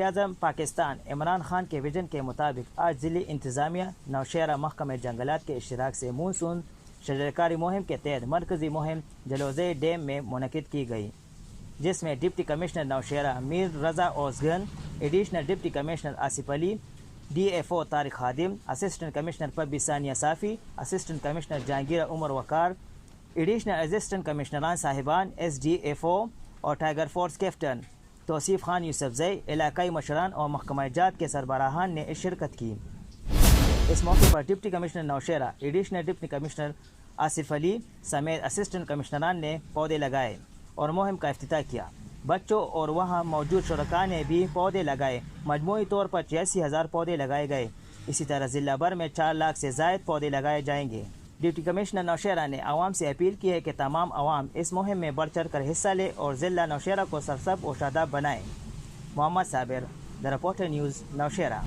وزیراعظم پاکستان عمران خان کے ویژن کے مطابق آج ضلعی انتظامیہ نوشہرہ محکمہ جنگلات کے اشتراک سے مونسون شجرکاری مہم کے تحت مرکزی مہم جلوزے ڈیم میں منعقد کی گئی، جس میں ڈپٹی کمشنر نوشہرہ میر رضا اوزگن، ایڈیشنل ڈپٹی کمشنر آصف علی، ڈی ایف او طارق خادم، اسسٹنٹ کمشنر پبی ثانیہ صافی، اسسٹنٹ کمشنر جہانگیر عمر وقار، ایڈیشنل اسسٹنٹ کمشنران صاحبان، ایس ڈی ایف او اور ٹائیگر فورس کیپٹن توصیف خان یوسفزئی، علاقائی مشران اور محکمہ جات کے سربراہان نے شرکت کی۔ اس موقع پر deputy commissioner Nowshera, additional deputy commissioner Asif Ali سمیت اسسٹنٹ کمشنران نے پودے لگائے اور مہم کا افتتاح کیا۔ بچوں اور وہاں موجود شرکاء نے بھی پودے لگائے۔ مجموعی طور پر 86,000 پودے لگائے گئے۔ اسی طرح ضلع بھر میں 4 لاکھ سے زائد پودے لگائے جائیں گے۔ ڈپٹی کمشنر نوشہرہ نے عوام سے اپیل کی ہے کہ تمام عوام اس مہم میں بڑھ چڑھ کر حصہ لے اور ضلع نوشہرہ کو سرسبز و شاداب بنائیں۔ محمد صابر، دی رپورٹر نیوز، نوشہرہ۔